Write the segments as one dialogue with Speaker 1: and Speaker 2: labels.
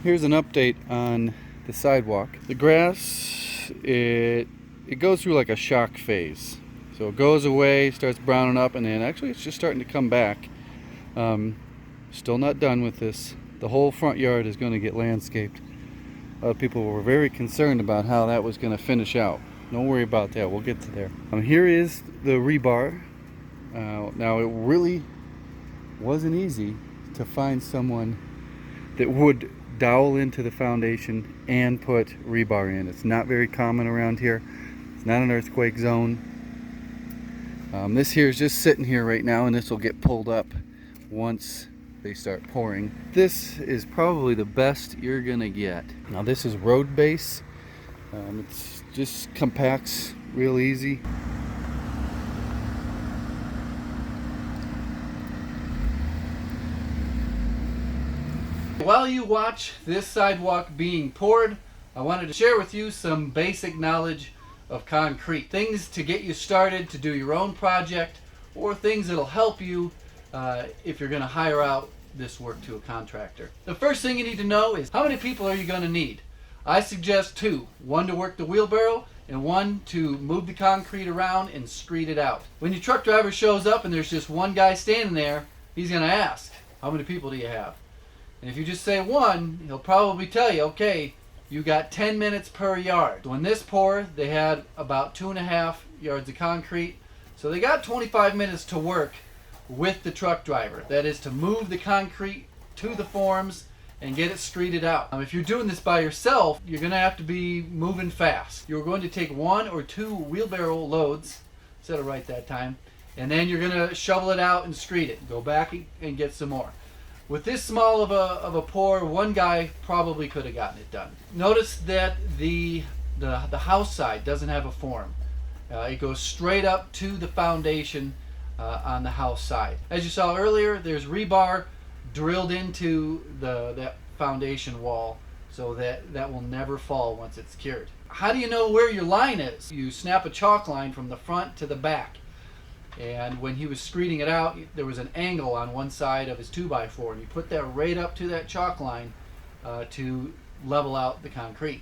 Speaker 1: Here's an update on the sidewalk. The grass, it goes through like a shock phase. So it goes away, starts browning up, and then actually it's just starting to come back. Still not done with this. The whole front yard is going to get landscaped. People were very concerned about how that was going to finish out. Don't worry about that, we'll get to there. Here is the rebar. Now it really wasn't easy to find someone that would dowel into the foundation and put rebar in. It's not very common around here. It's not an earthquake zone. This here is just sitting here right now, and this will get pulled up once they start pouring. This is probably the best you're gonna get. Now this is road base. It's just compacts real easy. While you watch this sidewalk being poured, I wanted to share with you some basic knowledge of concrete. Things to get you started to do your own project, or things that'll help you if you're going to hire out this work to a contractor. The first thing you need to know is how many people are you going to need? I suggest two. One to work the wheelbarrow and one to move the concrete around and screed it out. When your truck driver shows up and there's just one guy standing there, he's going to ask, how many people do you have? And if you just say one, he'll probably tell you, okay, you got 10 minutes per yard. So in this pour, they had about 2.5 yards of concrete. So they got 25 minutes to work with the truck driver. That is to move the concrete to the forms and get it screeded out. If you're doing this by yourself, you're going to have to be moving fast. You're going to take 1 or 2 wheelbarrow loads, said it right that time, and then you're going to shovel it out and screed it. Go back and get some more. With this small of a pour, one guy probably could have gotten it done. Notice that the house side doesn't have a form. It goes straight up to the foundation on the house side. As you saw earlier, there's rebar drilled into that foundation wall so that will never fall once it's cured. How do you know where your line is? You snap a chalk line from the front to the back. And when he was screeding it out, there was an angle on one side of his 2x4, and you put that right up to that chalk line to level out the concrete.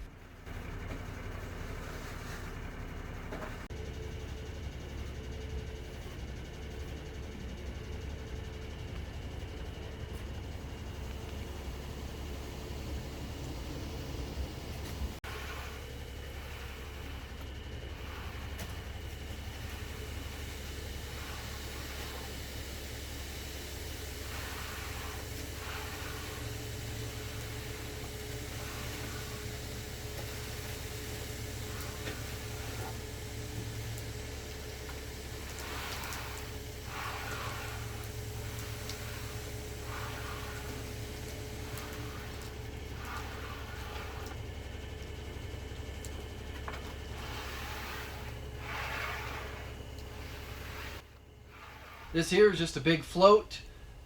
Speaker 1: This here is just a big float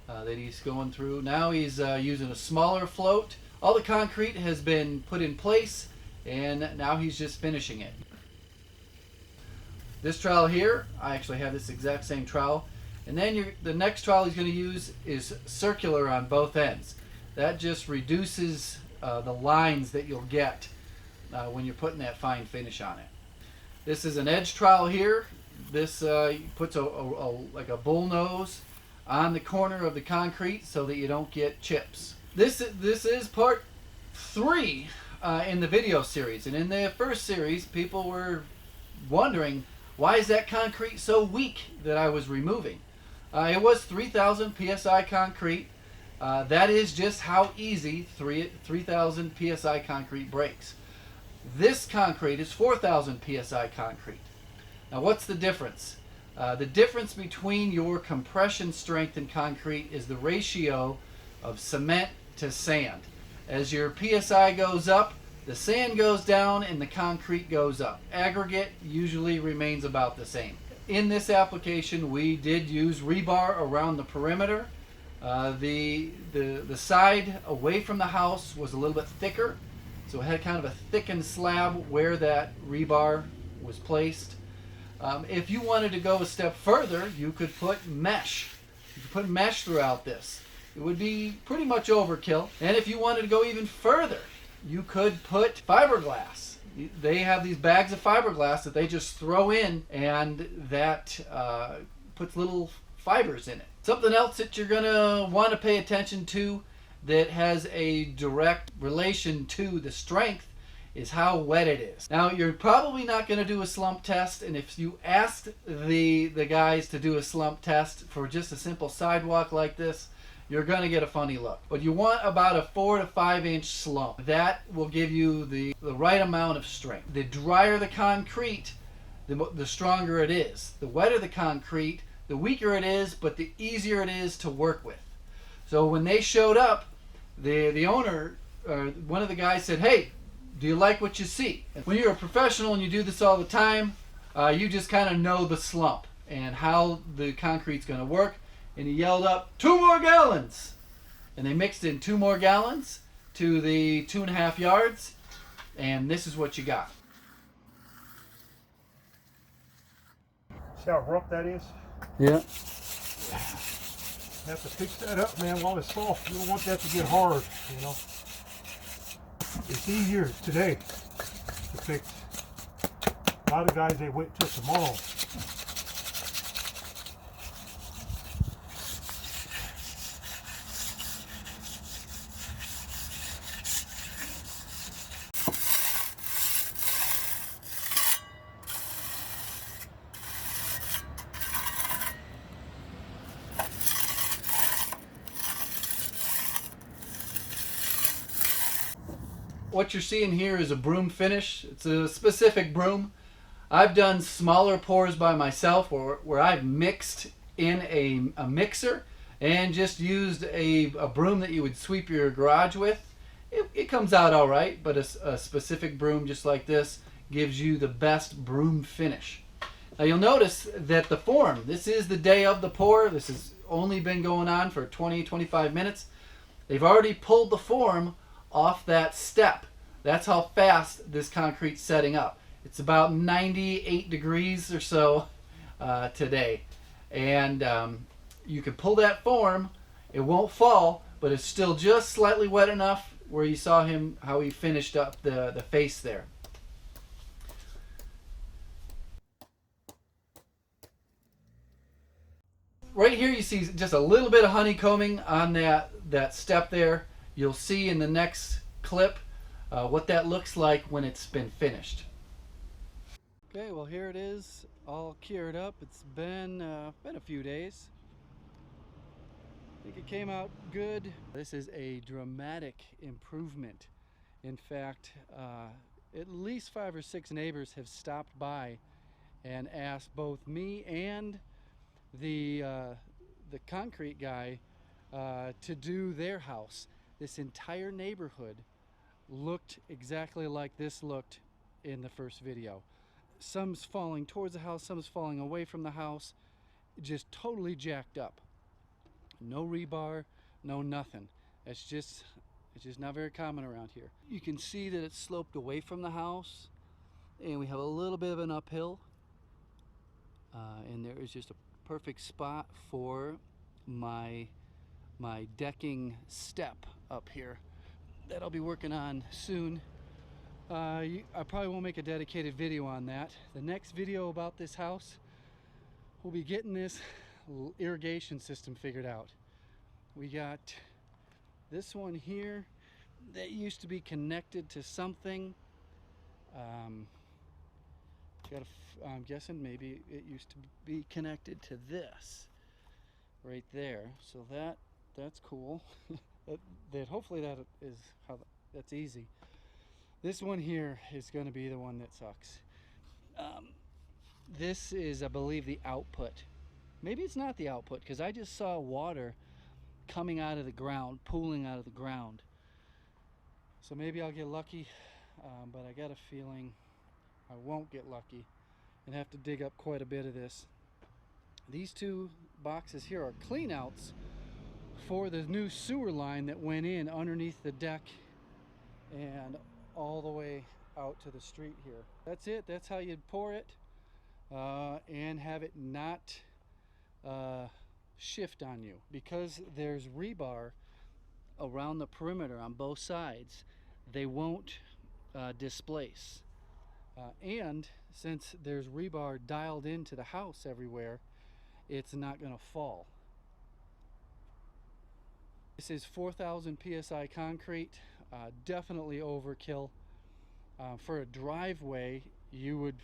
Speaker 1: that he's going through. Now he's using a smaller float. All the concrete has been put in place, and now he's just finishing it. This trowel here, I actually have this exact same trowel. And then the next trowel he's going to use is circular on both ends. That just reduces the lines that you'll get when you're putting that fine finish on it. This is an edge trowel here. This puts like a bull nose on the corner of the concrete so that you don't get chips. This is part 3 in the video series, and in the first series people were wondering, why is that concrete so weak that I was removing? It was 3,000 psi concrete. That is just how easy 3,000 psi concrete breaks. This concrete is 4,000 psi concrete. Now what's the difference? The difference between your compression strength in concrete is the ratio of cement to sand. As your PSI goes up, the sand goes down and the concrete goes up. Aggregate usually remains about the same. In this application, we did use rebar around the perimeter. The side away from the house was a little bit thicker, so it had kind of a thickened slab where that rebar was placed. If you wanted to go a step further, you could put mesh. You could put mesh throughout this. it would be pretty much overkill. And if you wanted to go even further, you could put fiberglass. They have these bags of fiberglass that they just throw in, and that puts little fibers in it. Something else that you're going to want to pay attention to that has a direct relation to the strength is how wet it is. Now, you're probably not going to do a slump test, and if you asked the guys to do a slump test for just a simple sidewalk like this, you're going to get a funny look. But you want about a 4 to 5 inch slump. That will give you the right amount of strength. The drier the concrete, the stronger it is. The wetter the concrete, the weaker it is, but the easier it is to work with. So when they showed up, the owner, one of the guys said, "Hey, do you like what you see?" And when you're a professional and you do this all the time, you just kind of know the slump and how the concrete's going to work. And he yelled up, 2 more gallons. And they mixed in 2 more gallons to the 2.5 yards. And this is what you got.
Speaker 2: See how rough that is?
Speaker 1: Yeah.
Speaker 2: You have to fix that up, man, while it's soft. You don't want that to get hard, you know. It's easier today to fix. A lot of guys, they wait till tomorrow.
Speaker 1: What you're seeing here is a broom finish. It's a specific broom. I've done smaller pours by myself where I've mixed in a mixer and just used a broom that you would sweep your garage with. It comes out all right, but a specific broom just like this gives you the best broom finish. Now you'll notice that the form, this is the day of the pour. This has only been going on for 20-25 minutes. They've already pulled the form off that step. That's how fast this concrete's setting up. It's about 98 degrees or so today. And you can pull that form. It won't fall, but it's still just slightly wet enough where you saw him, how he finished up the face there. Right here you see just a little bit of honeycombing on that step there. You'll see in the next clip what that looks like when it's been finished. Okay, well here it is, all cured up. It's been a few days. I think it came out good. This is a dramatic improvement. In fact, at least 5 or 6 neighbors have stopped by and asked both me and the concrete guy to do their house. This entire neighborhood looked exactly like this looked in the first video. Some's falling towards the house, some's falling away from the house, just totally jacked up. No rebar, no nothing. It's just not very common around here. You can see that it's sloped away from the house, and we have a little bit of an uphill, and there is just a perfect spot for my decking step up here that I'll be working on soon. I probably won't make a dedicated video on that. The next video about this house, we'll be getting this irrigation system figured out. We got this one here that used to be connected to something. I'm guessing maybe it used to be connected to this right there. So that's cool. that hopefully that is how that's easy. This one here is going to be the one that sucks. This is, I believe, the output. Maybe it's not the output, because I just saw water coming out of the ground, pooling out of the ground. So maybe I'll get lucky, but I got a feeling I won't get lucky and have to dig up quite a bit of this. These 2 boxes here are cleanouts for the new sewer line that went in underneath the deck and all the way out to the street here. That's it. That's how you'd pour it and have it not shift on you. Because there's rebar around the perimeter on both sides, they won't displace. And since there's rebar dialed into the house everywhere, it's not going to fall. This is 4,000 psi concrete, definitely overkill. For a driveway, you'd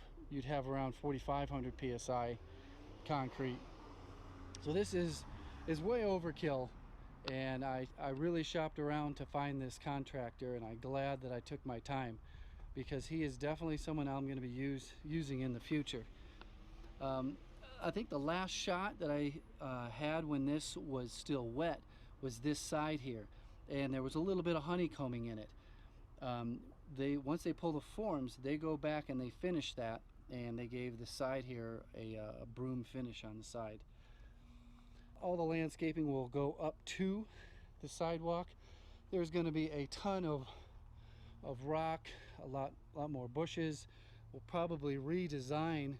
Speaker 1: have around 4,500 psi concrete. So this is way overkill, and I really shopped around to find this contractor, and I'm glad that I took my time, because he is definitely someone I'm going to be using in the future. I think the last shot that I had when this was still wet was this side here, and there was a little bit of honeycombing in it. Once they pull the forms, they go back and they finish that, and they gave the side here a broom finish on the side. All the landscaping will go up to the sidewalk. There's going to be a ton of rock, a lot more bushes. We'll probably redesign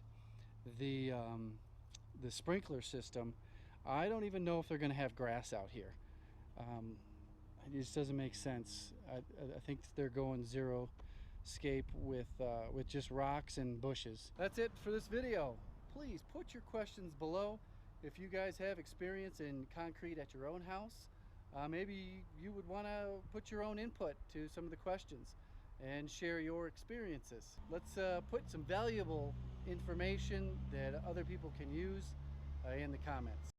Speaker 1: the sprinkler system. I don't even know if they're going to have grass out here. It just doesn't make sense. I think they're going zero scape with just rocks and bushes. That's it for this video. Please put your questions below. If you guys have experience in concrete at your own house, maybe you would want to put your own input to some of the questions and share your experiences. Let's put some valuable information that other people can use in the comments.